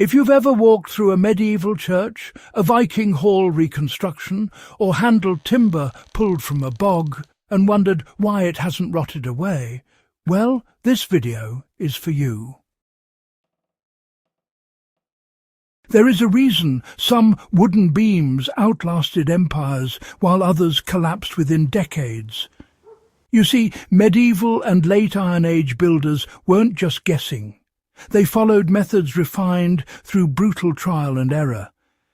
If you've ever walked through a medieval church, a Viking hall reconstruction, or handled timber pulled from a bog and wondered why it hasn't rotted away, well, this video is for you. There is a reason some wooden beams outlasted empires while others collapsed within decades. You see, medieval and late Iron Age builders weren't just guessing. They followed methods refined through brutal trial and error,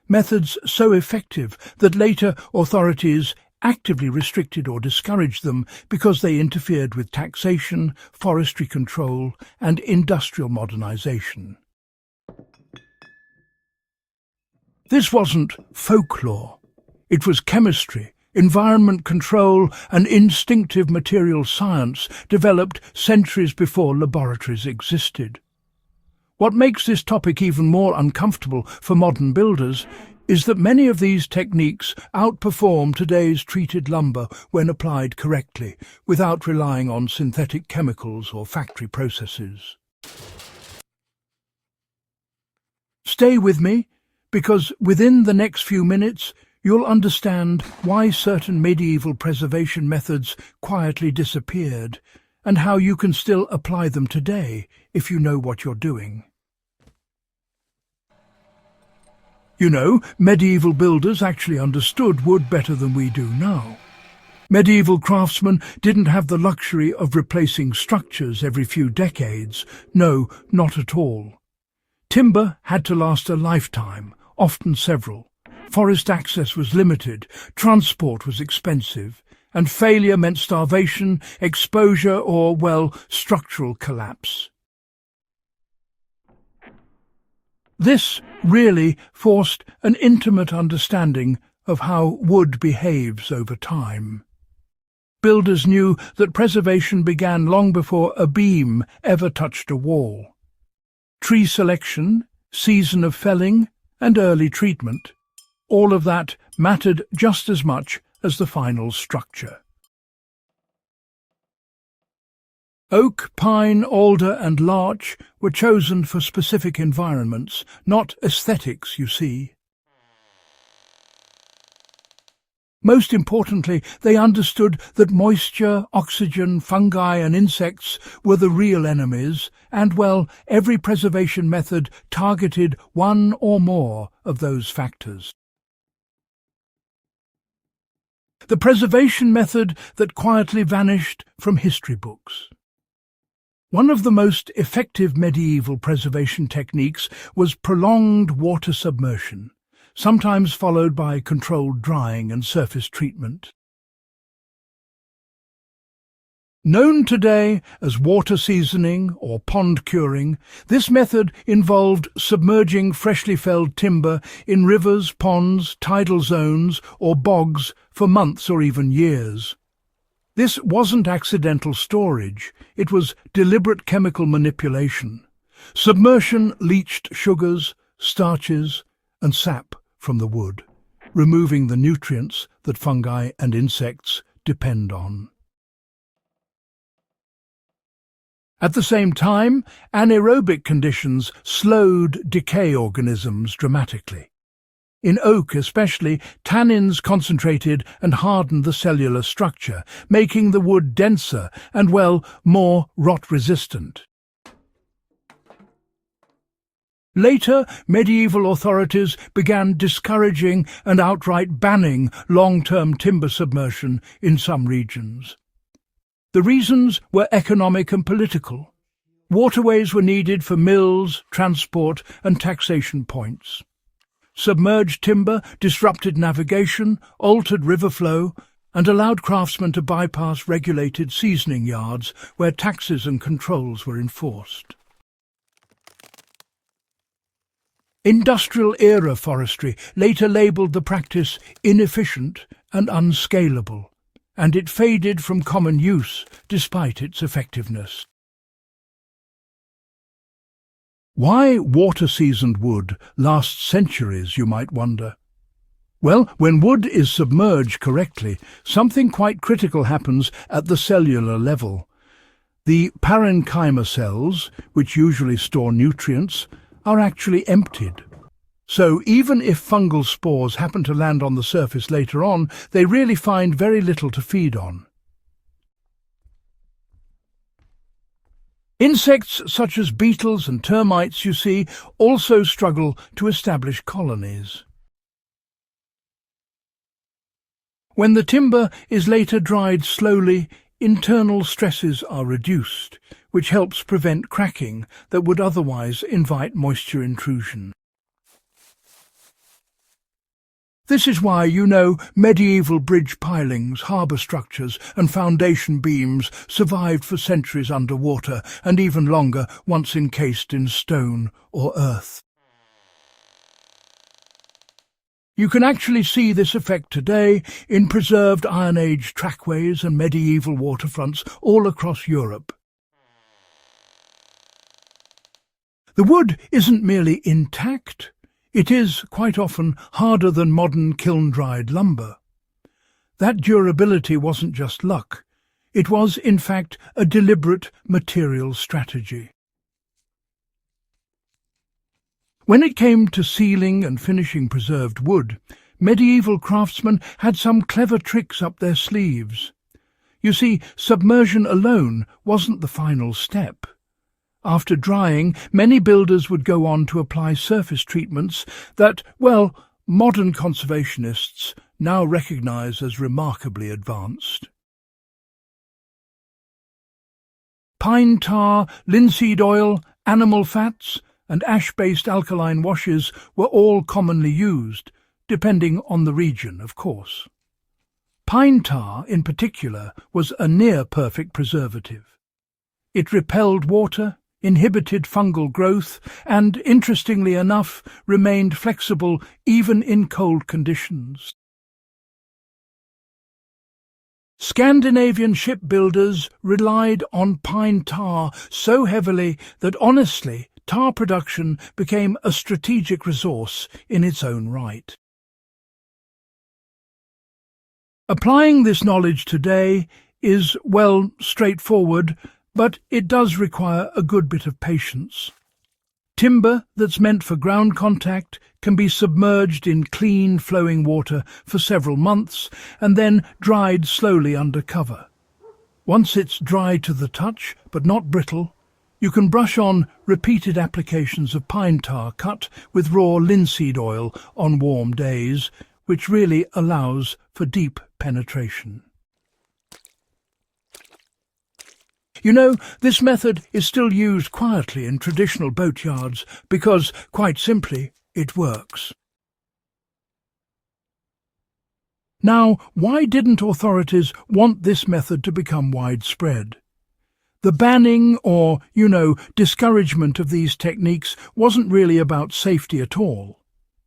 methods so effective that later authorities actively restricted or discouraged them because they interfered with taxation, forestry control, and industrial modernization. This wasn't folklore. It was chemistry, environment control, and instinctive material science developed centuries before laboratories existed. What makes this topic even more uncomfortable for modern builders is that many of these techniques outperform today's treated lumber when applied correctly, without relying on synthetic chemicals or factory processes. Stay with me, because within the next few minutes you'll understand why certain medieval preservation methods quietly disappeared, and how you can still apply them today if you know what you're doing. You know, medieval builders actually understood wood better than we do now. Medieval craftsmen didn't have the luxury of replacing structures every few decades. No, not at all. Timber had to last a lifetime, often several. Forest access was limited, transport was expensive, and failure meant starvation, exposure, or, well, structural collapse. This really forced an intimate understanding of how wood behaves over time. Builders knew that preservation began long before a beam ever touched a wall. Tree selection, season of felling, and early treatment, all of that mattered just as much as the final structure. Oak, pine, alder and larch were chosen for specific environments, not aesthetics, you see. Most importantly, they understood that moisture, oxygen, fungi and insects were the real enemies, and, well, every preservation method targeted one or more of those factors. The preservation method that quietly vanished from history books. One of the most effective medieval preservation techniques was prolonged water submersion, sometimes followed by controlled drying and surface treatment. Known today as water seasoning or pond curing, this method involved submerging freshly felled timber in rivers, ponds, tidal zones or bogs for months or even years. This wasn't accidental storage, it was deliberate chemical manipulation. Submersion leached sugars, starches, and sap from the wood, removing the nutrients that fungi and insects depend on. At the same time, anaerobic conditions slowed decay organisms dramatically. In oak especially, tannins concentrated and hardened the cellular structure, making the wood denser and, well, more rot-resistant. Later, medieval authorities began discouraging and outright banning long-term timber submersion in some regions. The reasons were economic and political. Waterways were needed for mills, transport, and taxation points. Submerged timber disrupted navigation, altered river flow, and allowed craftsmen to bypass regulated seasoning yards where taxes and controls were enforced. Industrial-era forestry later labelled the practice inefficient and unscalable, and it faded from common use despite its effectiveness. Why water-seasoned wood lasts centuries, you might wonder? Well, when wood is submerged correctly, something quite critical happens at the cellular level. The parenchyma cells, which usually store nutrients, are actually emptied. So even if fungal spores happen to land on the surface later on, they really find very little to feed on. Insects such as beetles and termites, you see, also struggle to establish colonies. When the timber is later dried slowly, internal stresses are reduced, which helps prevent cracking that would otherwise invite moisture intrusion. This is why, medieval bridge pilings, harbour structures and foundation beams survived for centuries underwater and even longer once encased in stone or earth. You can actually see this effect today in preserved Iron Age trackways and medieval waterfronts all across Europe. The wood isn't merely intact. It is, quite often, harder than modern kiln-dried lumber. That durability wasn't just luck. It was, in fact, a deliberate material strategy. When it came to sealing and finishing preserved wood, medieval craftsmen had some clever tricks up their sleeves. You see, submersion alone wasn't the final step. After drying, many builders would go on to apply surface treatments that, modern conservationists now recognise as remarkably advanced. Pine tar, linseed oil, animal fats, and ash-based alkaline washes were all commonly used, depending on the region, of course. Pine tar, in particular, was a near-perfect preservative. It repelled water, inhibited fungal growth, and, interestingly enough, remained flexible even in cold conditions. Scandinavian shipbuilders relied on pine tar so heavily that, honestly, tar production became a strategic resource in its own right. Applying this knowledge today is, straightforward, but it does require a good bit of patience. Timber that's meant for ground contact can be submerged in clean, flowing water for several months and then dried slowly under cover. Once it's dry to the touch, but not brittle, you can brush on repeated applications of pine tar cut with raw linseed oil on warm days, which really allows for deep penetration. This method is still used quietly in traditional boatyards because, quite simply, it works. Now, why didn't authorities want this method to become widespread? The banning or, discouragement of these techniques wasn't really about safety at all.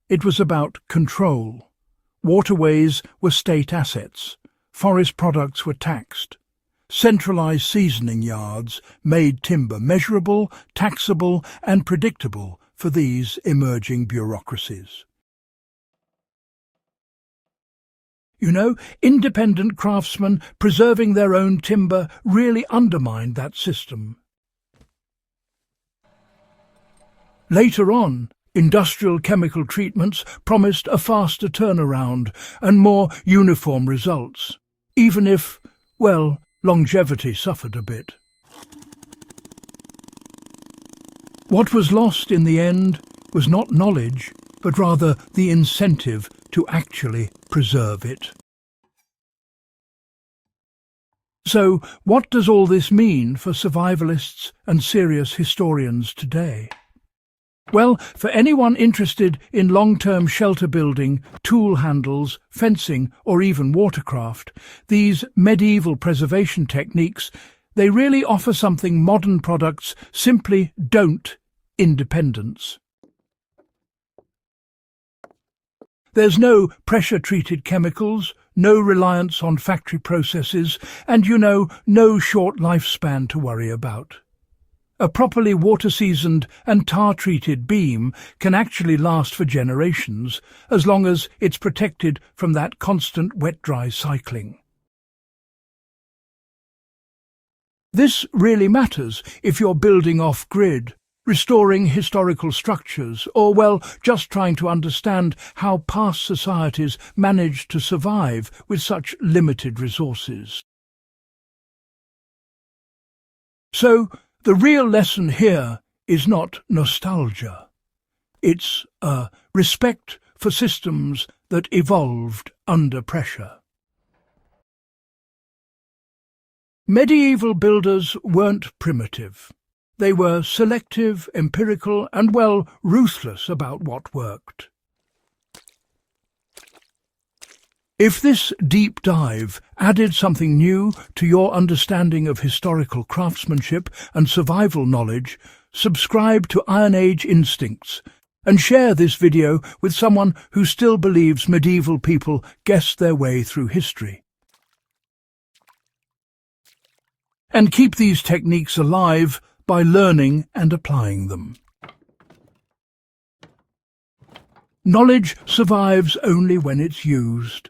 It was about control. Waterways were state assets. Forest products were taxed. Centralized seasoning yards made timber measurable, taxable, and predictable for these emerging bureaucracies. Independent craftsmen preserving their own timber really undermined that system. Later on, industrial chemical treatments promised a faster turnaround and more uniform results, even if, longevity suffered a bit. What was lost in the end was not knowledge, but rather the incentive to actually preserve it. So, what does all this mean for survivalists and serious historians today? Well, for anyone interested in long-term shelter building, tool handles, fencing, or even watercraft, these medieval preservation techniques, they really offer something modern products simply don't: independence. There's no pressure-treated chemicals, no reliance on factory processes, and no short lifespan to worry about. A properly water-seasoned and tar-treated beam can actually last for generations, as long as it's protected from that constant wet-dry cycling. This really matters if you're building off-grid. restoring historical structures, or, well, just trying to understand how past societies managed to survive with such limited resources. So, the real lesson here is not nostalgia. It's a respect for systems that evolved under pressure. Medieval builders weren't primitive. They were selective, empirical, and, well, ruthless about what worked. If this deep dive added something new to your understanding of historical craftsmanship and survival knowledge, subscribe to Iron Age Instincts and share this video with someone who still believes medieval people guessed their way through history. And keep these techniques alive by learning and applying them. Knowledge survives only when it's used.